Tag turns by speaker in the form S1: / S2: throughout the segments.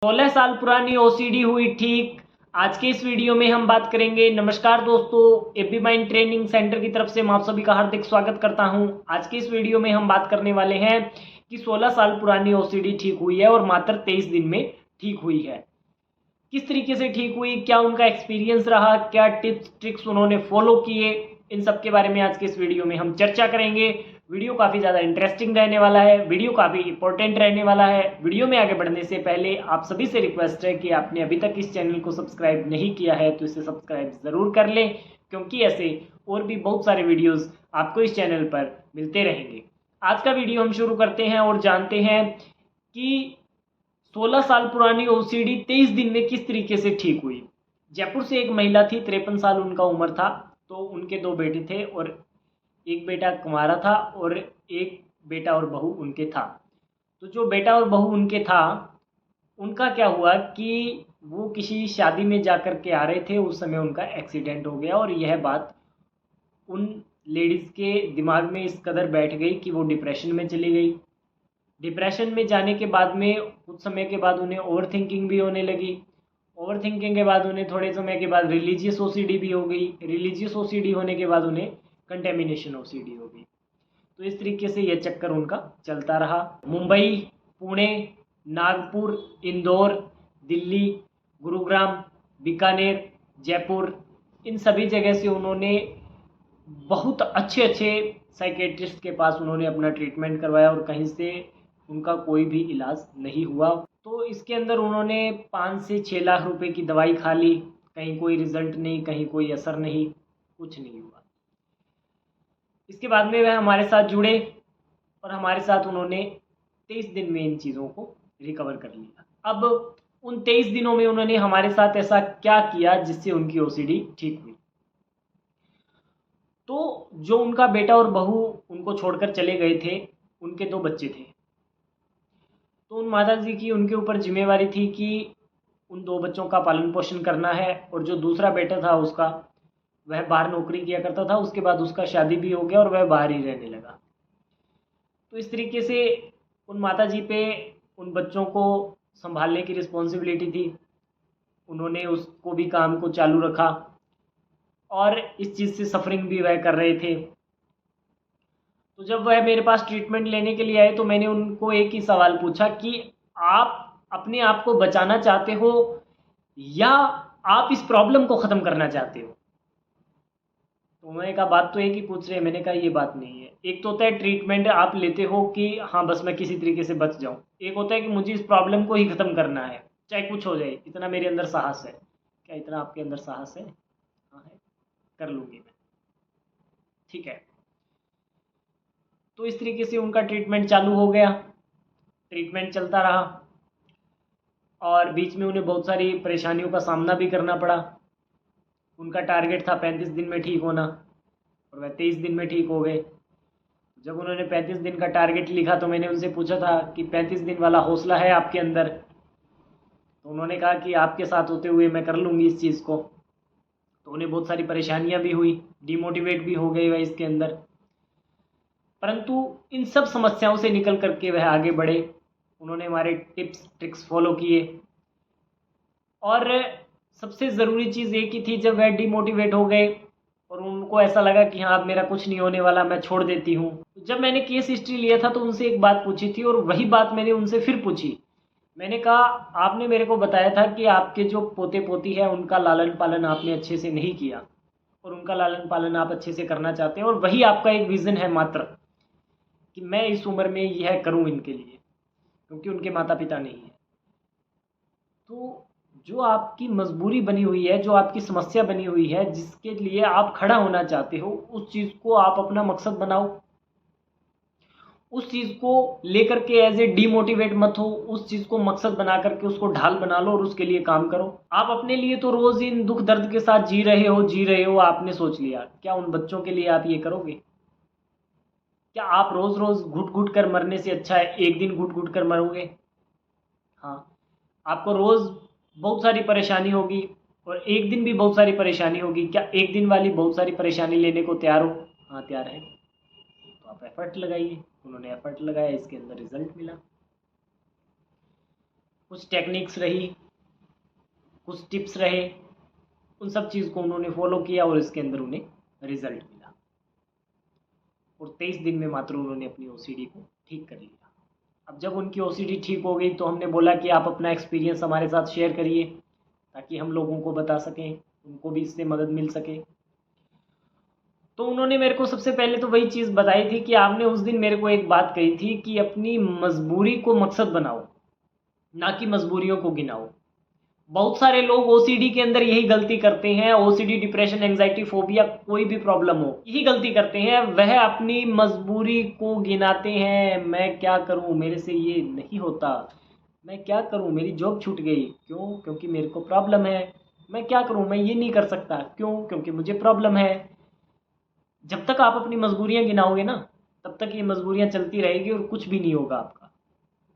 S1: 16 साल पुरानी ओसीडी हुई ठीक। आज के इस वीडियो में हम बात करेंगे। नमस्कार दोस्तों, एपी माइंड ट्रेनिंग सेंटर की तरफ से मैं आप सभी का हार्दिक स्वागत करता हूं। आज के इस वीडियो में हम बात करने वाले हैं कि 16 साल पुरानी ओसीडी ठीक हुई है और मात्र 23 दिन में ठीक हुई है। किस तरीके से ठीक हुई, क्या उनका एक्सपीरियंस रहा, क्या टिप्स ट्रिक्स उन्होंने फॉलो किए, इन सब के बारे में आज के इस वीडियो में हम चर्चा करेंगे। वीडियो काफ़ी ज़्यादा इंटरेस्टिंग रहने वाला है, वीडियो काफ़ी इंपॉर्टेंट रहने वाला है। वीडियो में आगे बढ़ने से पहले आप सभी से रिक्वेस्ट है कि आपने अभी तक इस चैनल को सब्सक्राइब नहीं किया है तो इसे सब्सक्राइब ज़रूर कर लें, क्योंकि ऐसे और भी बहुत सारे वीडियोज़ आपको इस चैनल पर मिलते रहेंगे। आज का वीडियो हम शुरू करते हैं और जानते हैं कि 16 साल पुरानी ओसीडी 23 दिन में किस तरीके से ठीक हुई। जयपुर से एक महिला थी, 53 साल उनका उम्र था। तो उनके 2 बेटे थे और एक बेटा कुंवारा था और एक बेटा और बहू उनके था। तो जो बेटा और बहू उनके था, उनका क्या हुआ कि वो किसी शादी में जाकर के आ रहे थे, उस समय उनका एक्सीडेंट हो गया और यह बात उन लेडीज़ के दिमाग में इस कदर बैठ गई कि वो डिप्रेशन में चली गई। डिप्रेशन में जाने के बाद में कुछ समय के बाद उन्हें ओवर थिंकिंग भी होने लगी। ओवर थिंकिंग के बाद उन्हें थोड़े समय के बाद रिलीजियस ओसीडी भी हो गई। रिलीजियस ओसीडी होने के बाद उन्हें कंटेमिनेशन ओसीडी हो गई। तो इस तरीके से यह चक्कर उनका चलता रहा। मुंबई, पुणे, नागपुर, इंदौर, दिल्ली, गुरुग्राम, बीकानेर, जयपुर, इन सभी जगह से उन्होंने बहुत अच्छे अच्छे साइकेट्रिस्ट के पास उन्होंने अपना ट्रीटमेंट करवाया और कहीं से उनका कोई भी इलाज नहीं हुआ। तो इसके अंदर उन्होंने 5 से 6 लाख रुपए की दवाई खा ली, कहीं कोई रिजल्ट नहीं, कहीं कोई असर नहीं, कुछ नहीं हुआ। इसके बाद में वह हमारे साथ जुड़े और हमारे साथ उन्होंने 23 दिन में इन चीज़ों को रिकवर कर लिया। अब उन 23 दिनों में उन्होंने हमारे साथ ऐसा क्या किया जिससे उनकी ओसीडी ठीक हुई। तो जो उनका बेटा और बहू उनको छोड़कर चले गए थे, उनके 2 बच्चे थे। तो उन माता जी की उनके ऊपर जिम्मेवारी थी कि उन 2 बच्चों का पालन पोषण करना है। और जो दूसरा बेटा था उसका, वह बाहर नौकरी किया करता था। उसके बाद उसका शादी भी हो गया और वह बाहर ही रहने लगा। तो इस तरीके से उन माता जी पे उन बच्चों को संभालने की रिस्पॉन्सिबिलिटी थी। उन्होंने उसको भी काम को चालू रखा और इस चीज़ से सफरिंग भी वह कर रहे थे। तो जब वह मेरे पास ट्रीटमेंट लेने के लिए आए तो मैंने उनको एक ही सवाल पूछा कि आप अपने आप को बचाना चाहते हो या आप इस प्रॉब्लम को ख़त्म करना चाहते हो। तो उन्होंने कहा बात तो एक ही पूछ रहे हैं। मैंने कहा ये बात नहीं है। एक तो होता है ट्रीटमेंट आप लेते हो कि हाँ बस मैं किसी तरीके से बच जाऊँ, एक होता है कि मुझे इस प्रॉब्लम को ही ख़त्म करना है, चाहे कुछ हो जाए। इतना मेरे अंदर साहस है। क्या इतना आपके अंदर साहस है? हाँ है, कर लूँगी मैं, ठीक है। तो इस तरीके से उनका ट्रीटमेंट चालू हो गया। ट्रीटमेंट चलता रहा और बीच में उन्हें बहुत सारी परेशानियों का सामना भी करना पड़ा। उनका टारगेट था 35 दिन में ठीक होना और वह 23 दिन में ठीक हो गए। जब उन्होंने 35 दिन का टारगेट लिखा तो मैंने उनसे पूछा था कि 35 दिन वाला हौसला है आपके अंदर? तो उन्होंने कहा कि आपके साथ होते हुए मैं कर लूँगी इस चीज़ को। तो उन्हें बहुत सारी परेशानियाँ भी हुई, डिमोटिवेट भी हो गए वह इसके अंदर, परंतु इन सब समस्याओं से निकल करके वह आगे बढ़े। उन्होंने हमारे टिप्स ट्रिक्स फॉलो किए और सबसे ज़रूरी चीज़ एक ही थी, जब वह डिमोटिवेट हो गए और उनको ऐसा लगा कि हाँ अब मेरा कुछ नहीं होने वाला, मैं छोड़ देती हूँ। जब मैंने केस हिस्ट्री लिया था तो उनसे एक बात पूछी थी और वही बात मैंने उनसे फिर पूछी। मैंने कहा आपने मेरे को बताया था कि आपके जो पोते पोती है उनका लालन पालन आपने अच्छे से नहीं किया और उनका लालन पालन आप अच्छे से करना चाहते हैं और वही आपका एक विज़न है मात्र कि मैं इस उम्र में यह करूं इनके लिए, क्योंकि उनके माता पिता नहीं है। तो जो आपकी मजबूरी बनी हुई है, जो आपकी समस्या बनी हुई है, जिसके लिए आप खड़ा होना चाहते हो, उस चीज़ को आप अपना मकसद बनाओ। उस चीज़ को लेकर के एज ए डीमोटिवेट मत हो, उस चीज़ को मकसद बना करके उसको ढाल बना लो और उसके लिए काम करो। आप अपने लिए तो रोज़ इन दुख दर्द के साथ जी रहे हो, आपने सोच लिया, क्या उन बच्चों के लिए आप ये करोगे? क्या आप रोज़ रोज़ घुट घुट कर मरने से अच्छा है एक दिन घुट घुट कर मरोगे? हाँ, आपको रोज़ बहुत सारी परेशानी होगी और एक दिन भी बहुत सारी परेशानी होगी। क्या एक दिन वाली बहुत सारी परेशानी लेने को तैयार हो? हाँ तैयार है। तो आप एफर्ट लगाइए। उन्होंने एफर्ट लगाया, इसके अंदर रिजल्ट मिला। कुछ टेक्निक्स रही, कुछ टिप्स रहे, उन सब चीज़ को उन्होंने फॉलो किया और इसके अंदर उन्हें रिजल्ट मिला। और 23 दिन में मात्र उन्होंने अपनी ओसीडी को ठीक कर लिया। अब जब उनकी ओसीडी ठीक हो गई तो हमने बोला कि आप अपना एक्सपीरियंस हमारे साथ शेयर करिए ताकि हम लोगों को बता सकें, उनको भी इससे मदद मिल सके। तो उन्होंने मेरे को सबसे पहले तो वही चीज़ बताई थी कि आपने उस दिन मेरे को एक बात कही थी कि अपनी मजबूरी को मकसद बनाओ, ना कि मजबूरियों को गिनाओ। बहुत सारे लोग ओसीडी के अंदर यही गलती करते हैं, ओसीडी, डिप्रेशन, एंजाइटी, फोबिया, कोई भी प्रॉब्लम हो, यही गलती करते हैं। वह अपनी मजबूरी को गिनाते हैं, मैं क्या करूं, मेरे से ये नहीं होता, मैं क्या करूं, मेरी जॉब छूट गई, क्यों, क्योंकि मेरे को प्रॉब्लम है। मैं क्या करूं, मैं ये नहीं कर सकता, क्यों, क्योंकि मुझे प्रॉब्लम है। जब तक आप अपनी मजबूरियां गिनाओगे ना, तब तक ये मजबूरियां चलती रहेगी और कुछ भी नहीं होगा आपका।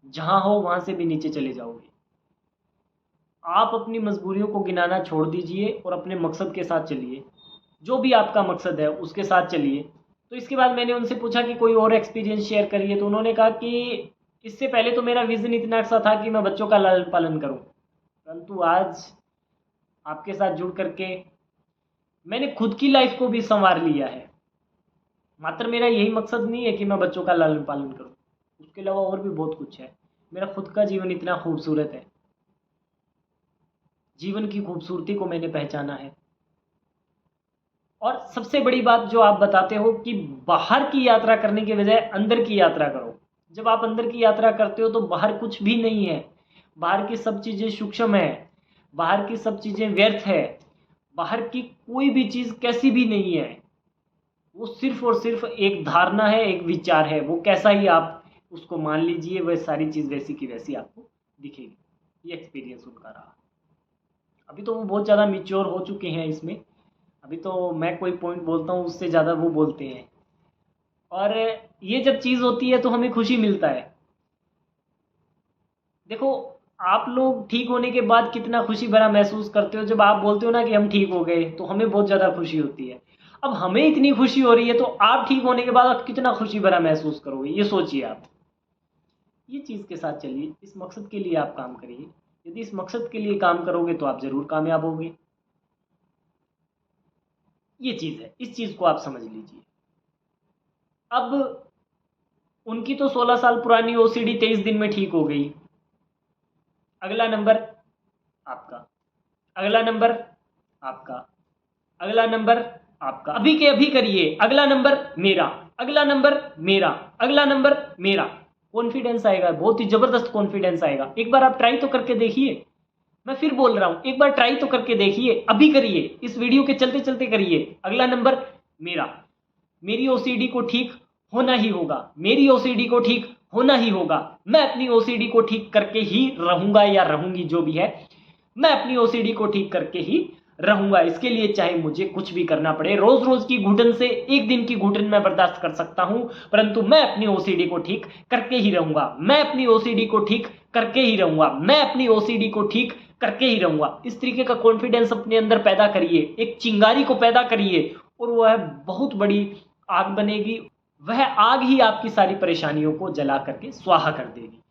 S1: जहां हो वहां से भी नीचे चले जाओगे। आप अपनी मजबूरियों को गिनाना छोड़ दीजिए और अपने मकसद के साथ चलिए। जो भी आपका मकसद है उसके साथ चलिए। तो इसके बाद मैंने उनसे पूछा कि कोई और एक्सपीरियंस शेयर करिए। तो उन्होंने कहा कि इससे पहले तो मेरा विज़न इतना सा था कि मैं बच्चों का लालन पालन करूं, परंतु आज आपके साथ जुड़ करके मैंने खुद की लाइफ को भी संवार लिया है। मात्र मेरा यही मकसद नहीं है कि मैं बच्चों का लालन पालन करूं, उसके अलावा और भी बहुत कुछ है। मेरा खुद का जीवन इतना खूबसूरत है, जीवन की खूबसूरती को मैंने पहचाना है। और सबसे बड़ी बात जो आप बताते हो कि बाहर की यात्रा करने के बजाय अंदर की यात्रा करो। जब आप अंदर की यात्रा करते हो तो बाहर कुछ भी नहीं है, बाहर की सब चीज़ें सूक्ष्म है, बाहर की सब चीज़ें व्यर्थ है, बाहर की कोई भी चीज़ कैसी भी नहीं है। वो सिर्फ और सिर्फ एक धारणा है, एक विचार है। वो कैसा ही आप उसको मान लीजिए, वह सारी चीज़ वैसी की वैसी आपको दिखेगी। ये एक्सपीरियंस उनका रहा। अभी तो वो बहुत ज़्यादा मिच्योर हो चुके हैं इसमें। अभी तो मैं कोई पॉइंट बोलता हूँ उससे ज़्यादा वो बोलते हैं। और ये जब चीज़ होती है तो हमें खुशी मिलता है। देखो, आप लोग ठीक होने के बाद कितना खुशी भरा महसूस करते हो। जब आप बोलते हो ना कि हम ठीक हो गए, तो हमें बहुत ज़्यादा खुशी होती है। अब हमें इतनी खुशी हो रही है तो आप ठीक होने के बाद आप कितना खुशी भरा महसूस करोगे, ये सोचिए आप। ये चीज़ के साथ चलिए, इस मकसद के लिए आप काम करिए। यदि इस मकसद के लिए काम करोगे तो आप ज़रूर कामयाब होगे। ये चीज़ है, इस चीज़ को आप समझ लीजिए। अब उनकी तो 16 साल पुरानी ओसीडी 23 दिन में ठीक हो गई। अगला नंबर आपका, अगला नंबर आपका, अगला नंबर आपका। अभी के अभी करिए। अगला नंबर मेरा, अगला नंबर मेरा, अगला नंबर मेरा। कॉन्फिडेंस आएगा, बहुत ही जबरदस्त कॉन्फिडेंस आएगा। एक बार आप ट्राई तो करके देखिए। मैं फिर बोल रहा हूं, एक बार ट्राई तो करके देखिए। अभी करिए, इस वीडियो के चलते चलते करिए। अगला नंबर मेरा, मेरी ओसीडी को ठीक होना ही होगा, मेरी ओसीडी को ठीक होना ही होगा। मैं अपनी ओसीडी को ठीक करके ही रहूंगा या रहूंगी, जो भी है, मैं अपनी ओसीडी को ठीक करके ही रहूंगा। इसके लिए चाहे मुझे कुछ भी करना पड़े। रोज रोज की घुटन से एक दिन की घुटन मैं बर्दाश्त कर सकता हूं, परंतु मैं अपनी ओसीडी को ठीक करके ही रहूंगा। मैं अपनी ओसीडी को ठीक करके ही रहूंगा। मैं अपनी ओसीडी को ठीक करके ही रहूंगा। इस तरीके का कॉन्फिडेंस अपने अंदर पैदा करिए, एक चिंगारी को पैदा करिए, और वह बहुत बड़ी आग बनेगी। वह आग ही आपकी सारी परेशानियों को जला करके स्वाहा कर देगी।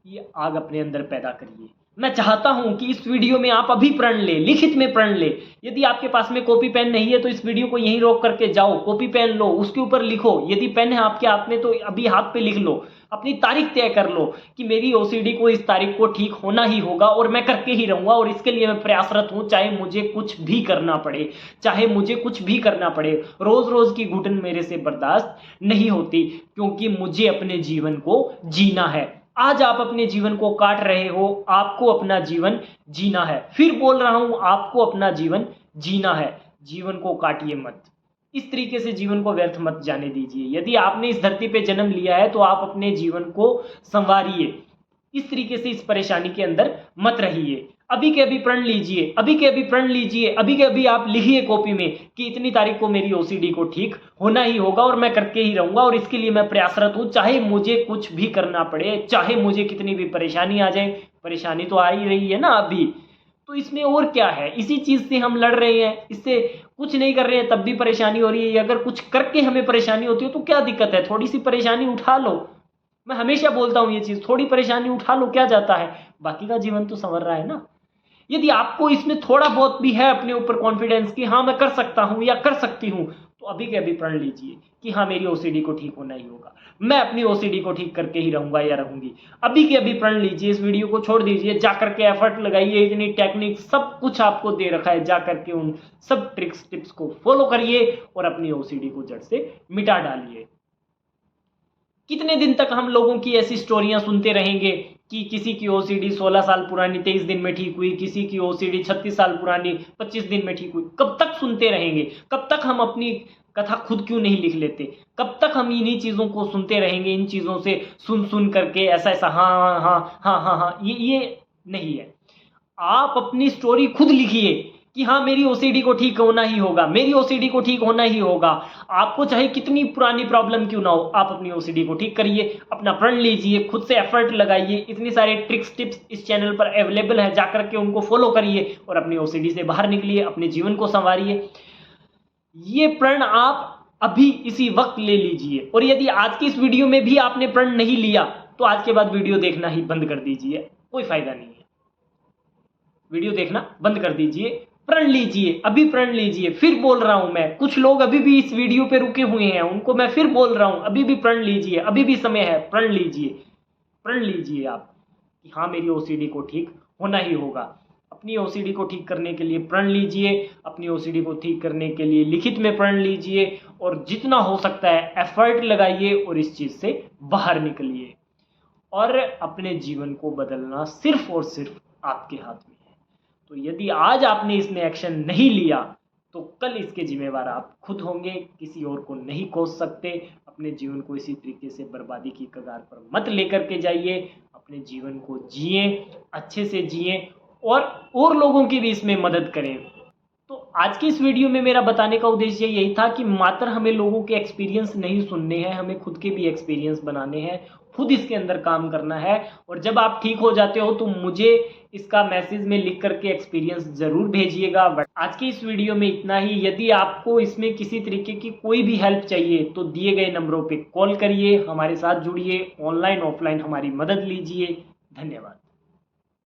S1: ये आग अपने अंदर पैदा करिए। मैं चाहता हूं कि इस वीडियो में आप अभी प्रण ले, लिखित में प्रण ले। यदि आपके पास में कॉपी पेन नहीं है तो इस वीडियो को यहीं रोक करके जाओ, कॉपी पेन लो, उसके ऊपर लिखो। यदि पेन है आपके हाथ में तो अभी हाथ पे लिख लो, अपनी तारीख तय कर लो कि मेरी ओसीडी को इस तारीख को ठीक होना ही होगा और मैं करके ही रहूंगा, और इसके लिए मैं प्रयासरत हूं, चाहे मुझे कुछ भी करना पड़े, चाहे मुझे कुछ भी करना पड़े। रोज रोज की घुटन मेरे से बर्दाश्त नहीं होती, क्योंकि मुझे अपने जीवन को जीना है। आज आप अपने जीवन को काट रहे हो, आपको अपना जीवन जीना है। फिर बोल रहा हूं, आपको अपना जीवन जीना है। जीवन को काटिए मत, इस तरीके से जीवन को व्यर्थ मत जाने दीजिए। यदि आपने इस धरती पे जन्म लिया है तो आप अपने जीवन को संवारिए। इस तरीके से इस परेशानी के अंदर मत रहिए। अभी के अभी प्रण लीजिए, अभी के अभी प्रण लीजिए, अभी के अभी आप लिखिए कॉपी में कि इतनी तारीख को मेरी ओसीडी को ठीक होना ही होगा और मैं करके ही रहूंगा, और इसके लिए मैं प्रयासरत हूं, चाहे मुझे कुछ भी करना पड़े, चाहे मुझे कितनी भी परेशानी आ जाए। परेशानी तो आ ही रही है ना अभी, तो इसमें और क्या है। इसी चीज से हम लड़ रहे हैं, इससे कुछ नहीं कर रहे हैं तब भी परेशानी हो रही है। अगर कुछ करके हमें परेशानी होती है तो क्या दिक्कत है, थोड़ी सी परेशानी उठा लो। मैं हमेशा बोलता हूं ये चीज, थोड़ी परेशानी उठा लो, क्या जाता है। बाकी का जीवन तो संवर रहा है ना। यदि आपको इसमें थोड़ा बहुत भी है अपने ऊपर कॉन्फिडेंस कि हाँ मैं कर सकता हूँ या कर सकती हूँ, तो अभी के अभी प्रण लीजिए कि हाँ मेरी ओसीडी को ठीक होना ही होगा, मैं अपनी ओसीडी को ठीक करके ही रहूंगा या रहूंगी। अभी के अभी प्रण लीजिए, इस वीडियो को छोड़ दीजिए, जा करके एफर्ट लगाइए, इतनी टेक्निक सब कुछ आपको दे रखा है, जा करके उन सब ट्रिक्स टिप्स को फॉलो करिए और अपनी ओसीडी को जड़ से मिटा डालिए। कितने दिन तक हम लोगों की ऐसी स्टोरियां सुनते रहेंगे कि किसी की ओसीडी 16 साल पुरानी 23 दिन में ठीक हुई, किसी की ओसीडी 36 साल पुरानी 25 दिन में ठीक हुई। कब तक सुनते रहेंगे? कब तक हम अपनी कथा खुद क्यों नहीं लिख लेते? कब तक हम इन्हीं चीजों को सुनते रहेंगे, इन चीजों से सुन करके ऐसा ऐसा हाँ हाँ हाँ हाँ हाँ हाँ, ये नहीं है। आप अपनी स्टोरी खुद लिखिए कि हाँ मेरी ओसीडी को ठीक होना ही होगा, मेरी ओसीडी को ठीक होना ही होगा। आपको चाहे कितनी पुरानी प्रॉब्लम क्यों ना हो, आप अपनी ओसीडी को ठीक करिए, अपना प्रण लीजिए, खुद से एफर्ट लगाइए। इतनी सारे ट्रिक्स टिप्स इस चैनल पर अवेलेबल है, जाकर के उनको फॉलो करिए और अपनी ओसीडी से बाहर निकलिए, अपने जीवन को संवारिए। ये प्रण आप अभी इसी वक्त ले लीजिए। और यदि आज की इस वीडियो में भी आपने प्रण नहीं लिया तो आज के बाद वीडियो देखना ही बंद कर दीजिए, कोई फायदा नहीं है। वीडियो देखना बंद कर दीजिए, प्रण लीजिए, अभी प्रण लीजिए। फिर बोल रहा हूं मैं, कुछ लोग अभी भी इस वीडियो पे रुके हुए हैं, उनको मैं फिर बोल रहा हूं, अभी भी प्रण लीजिए, अभी भी समय है, प्रण लीजिए। प्रण लीजिए आप कि हाँ मेरी ओसीडी को ठीक होना ही होगा। अपनी ओसीडी को ठीक करने के लिए प्रण लीजिए, अपनी ओसीडी को ठीक करने के लिए लिखित में प्रण लीजिए और जितना हो सकता है एफर्ट लगाइए और इस चीज से बाहर निकलिए। और अपने जीवन को बदलना सिर्फ और सिर्फ आपके हाथ में है। तो यदि आज आपने इसमें एक्शन नहीं लिया तो कल इसके जिम्मेवार आप खुद होंगे, किसी और को नहीं कोस सकते। अपने जीवन को इसी तरीके से बर्बादी की कगार पर मत लेकर के जाइए, अपने जीवन को जिए, अच्छे से जिए और लोगों की भी इसमें मदद करें। तो आज की इस वीडियो में मेरा बताने का उद्देश्य यही था कि मात्र हमें लोगों के एक्सपीरियंस नहीं सुनने हैं, हमें खुद के भी एक्सपीरियंस बनाने हैं, खुद इसके अंदर काम करना है। और जब आप ठीक हो जाते हो तो मुझे इसका मैसेज में लिख करके एक्सपीरियंस जरूर भेजिएगा। आज की इस वीडियो में इतना ही। यदि आपको इसमें किसी तरीके की कोई भी हेल्प चाहिए तो दिए गए नंबरों पर कॉल करिए, हमारे साथ जुड़िए, ऑनलाइन ऑफलाइन हमारी मदद लीजिए। धन्यवाद।